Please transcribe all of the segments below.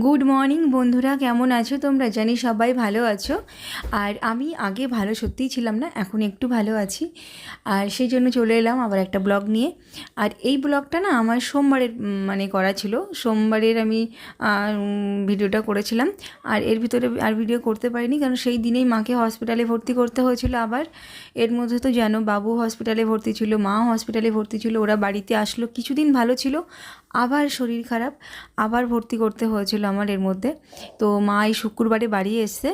Good morning বন্ধুরা, কেমন আছো তোমরা? জানি সবাই ভালো আছো। আর আমি আগে ভালো সত্যিই ছিলাম না, এখন একটু ভালো আছি। আর সেই জন্য চলে এলাম আবার একটা ব্লগ নিয়ে। আর এই ব্লগটা না আমার সোমবারের করা ছিল। সোমবারের আমি ভিডিওটা করেছিলাম। আর এর ভিতরে আর ভিডিও করতে পারিনি, কারণ সেই দিনেই মাকে হসপিটালে ভর্তি করতে হয়েছিল। আবার এর মধ্যে তো জানো, বাবু হসপিটালে ভর্তি ছিল, মা হসপিটালে ভর্তি ছিল। ওরা বাড়িতে আসলো, কিছুদিন ভালো ছিল, আবার শরীর খারাপ, আবার ভর্তি করতে হয়েছিল আমার এর মধ্যে। তো মা এই শুক্রবারে বাড়ি এসছে,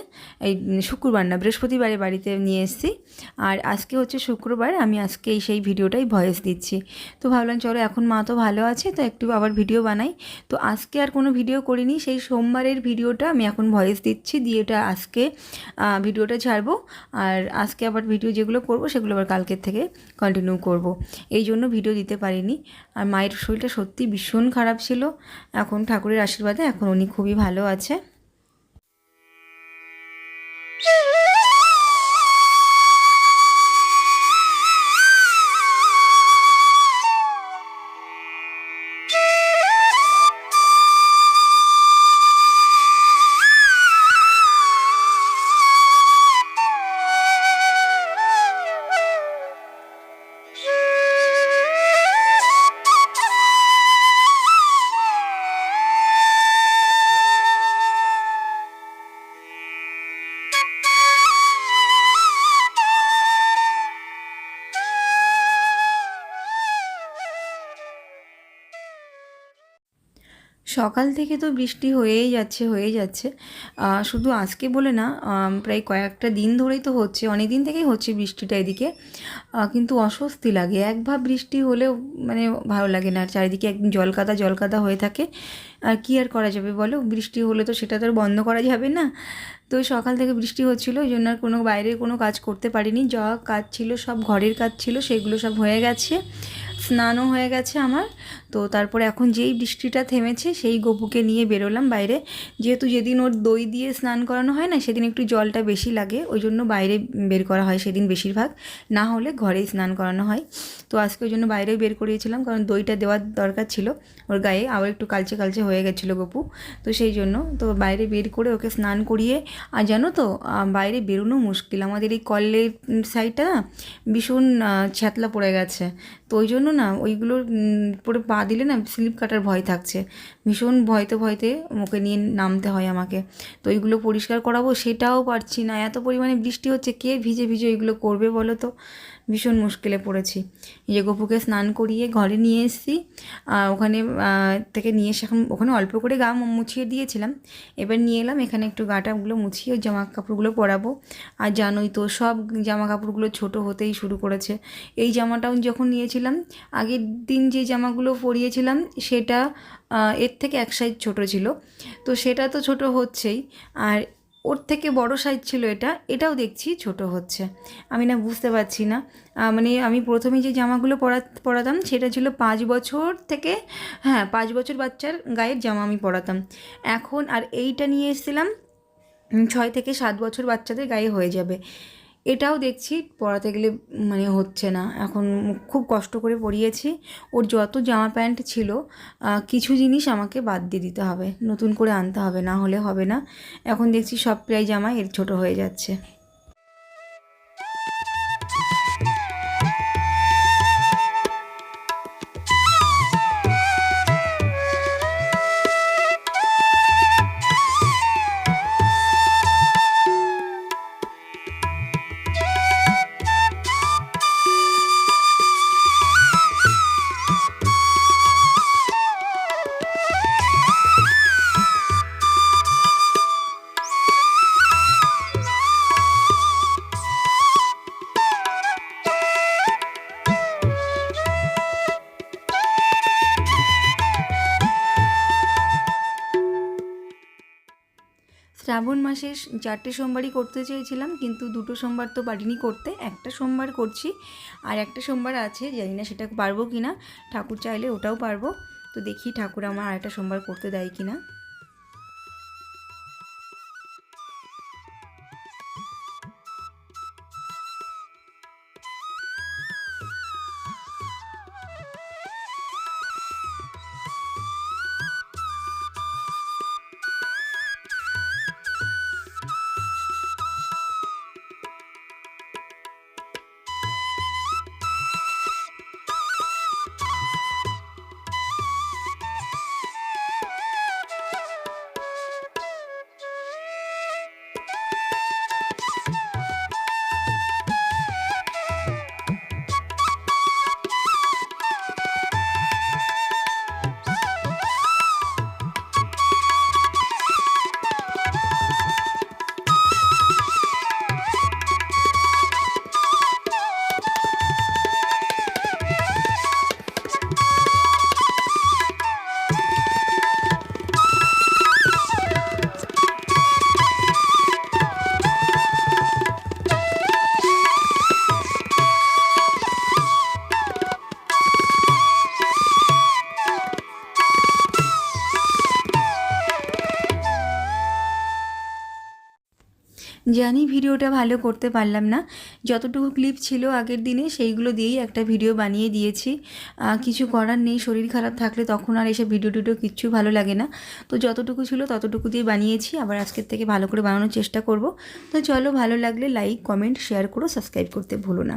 এই শুক্রবার না, বৃহস্পতিবারে বাড়িতে নিয়ে এসেছি। আর আজকে হচ্ছে শুক্রবার, আমি আজকে সেই ভিডিওটাই ভয়েস দিচ্ছি। তো ভাবলাম চলো, এখন মা তো ভালো আছে, তো একটু আবার ভিডিও বানাই। তো আজকে আর কোনো ভিডিও করিনি, সেই সোমবারের ভিডিওটা আমি এখন ভয়েস দিচ্ছি, দিয়ে ওটা আজকে ভিডিওটা ছাড়বো। আর আজকে আবার ভিডিও যেগুলো করব সেগুলো আবার কালকের থেকে কন্টিনিউ করব, এই জন্য ভিডিও দিতে পারিনি। আর মায়ের শরীরটা সত্যি ভীষণ খারাপ ছিল, এখন ঠাকুরের আশীর্বাদে এখন উনি খুবই ভালো আছে। সকাল থেকে তো বৃষ্টি হয়েই যাচ্ছে। শুধু আজকে বলে না, প্রায় কয়েকটা দিন ধরেই তো হচ্ছে, অনেক দিন থেকেই হচ্ছে বৃষ্টিটা এদিকে। কিন্তু অস্বস্তি লাগে, একভাব বৃষ্টি হলেও ভালো লাগে না। চারিদিকে একদম জলকাদা হয়ে থাকে। আর কি আর করা যাবে বলো, বৃষ্টি হলে তো সেটা তো আর বন্ধ করা যাবে না। তো সকাল থেকে বৃষ্টি হচ্ছিলো, ওই জন্য আর কোনো বাইরের কোনো কাজ করতে পারিনি। যা কাজ ছিল সব ঘরের কাজ ছিল, সেগুলো সব হয়ে গেছে, স্নানও হয়ে গেছে আমার। তো তারপরে এখন যেই বৃষ্টিটা থেমেছে, সেই গপুকে নিয়ে বেরোলাম বাইরে। যেহেতু যেদিন ওর দই দিয়ে স্নান করানো হয় না, সেদিন একটু জলটা বেশি লাগে, ওই জন্য বাইরে বের করা হয় সেদিন বেশিরভাগ, না হলে ঘরেই স্নান করানো হয়। তো আজকে ওই জন্য বাইরেই বের করিয়েছিলাম, কারণ দইটা দেওয়ার দরকার ছিল ওর গায়ে, আবার একটু কালচে হয়ে গেছিলো গপু। তো সেই জন্য তো বাইরে বের করে ওকে স্নান করিয়ে। আর জানো তো, বাইরে বেরোনো মুশকিল, আমাদের এই কলের সাইডটা না ভীষণ ছ্যাতলা পড়ে গেছে। তো ওই জন্য না ওইগুলোর পরে পা দিলে না স্লিপ কাটার ভয় থাকছে, ভীষণ ভয়তে ওকে নিয়ে নামতে হয় আমাকে। তো ওইগুলো পরিষ্কার করাবো, সেটাও পারছি না, এত পরিমাণে বৃষ্টি হচ্ছে, কে ভিজে ওইগুলো করবে বলো তো। ভীষণ মুশকিলে পড়েছি। এই যে গপুকে স্নান করিয়ে ঘরে নিয়ে এসেছি, ওখানে থেকে নিয়ে এসে এখন ওখানে অল্প করে গা মুছিয়ে দিয়েছিলাম। এবার নিয়ে এলাম এখানে একটু গাটাগুলো মুছিয়ে ওই জামা কাপড়গুলো পরাবো। আর জানোই তো, সব জামা কাপড়গুলো ছোটো হতেই শুরু করেছে। এই জামাটাও যখন নিয়েছিলাম, আগের দিন যে জামাগুলো পরিয়েছিলাম সেটা এর থেকে এক সাইজ ছোটো ছিল, তো সেটা তো ছোটো হচ্ছেই। আর ওর থেকে বড় সাইজ ছিল এটাও দেখছি ছোট হচ্ছে। আমি না বুঝতে পারছি না। আমি প্রথমে যে জামাগুলো পরাতাম সেটা ছিল 5 বছর থেকে, হ্যাঁ 5 বছর বাচ্চার গায়ের জামা আমি পরাতাম। এখন আর এইটা নিয়ে এসেছিলাম 6 থেকে 7 বছর বাচ্চাদের গায়ে হয়ে যাবে। এটাও দেখছি পরাতে গেলে হচ্ছে না। এখন খুব কষ্ট করে পরিয়েছি। ওর যত জামা প্যান্ট ছিল, কিছু জিনিস আমাকে বাদ দিয়ে দিতে হবে, নতুন করে আনতে হবে, না হলে হবে না। এখন দেখছি সব প্রায় জামা এর ছোট হয়ে যাচ্ছে। শ্রাবণ মাসে 4টে সোমবারই করতে চেয়েছিলাম, কিন্তু 2টো সোমবার তো পারিনি করতে। একটা সোমবার করছি, আর একটা সোমবার আছে, জানি না সেটা পারবো কি না। ঠাকুর চাইলে ওটাও পারবো। তো দেখি ঠাকুর আমার আরেকটা সোমবার করতে দেয় কি না। জানি ভিডিওটা ভালো করতে পারলাম না, যতটুকু ক্লিপ ছিল আগের দিনে সেইগুলো দিয়েই একটা ভিডিও বানিয়ে দিয়েছি। কিছু করার নেই, শরীর খারাপ থাকলে তখন আর এসে ভিডিও টিডিও কিচ্ছু ভালো লাগে না। তো যতটুকু ছিল ততটুকু দিয়ে বানিয়েছি, আবার আজকের থেকে ভালো করে বানানোর চেষ্টা করব। তো চলো, ভালো লাগলে লাইক, কমেন্ট, শেয়ার করো, সাবস্ক্রাইব করতে ভুলো না।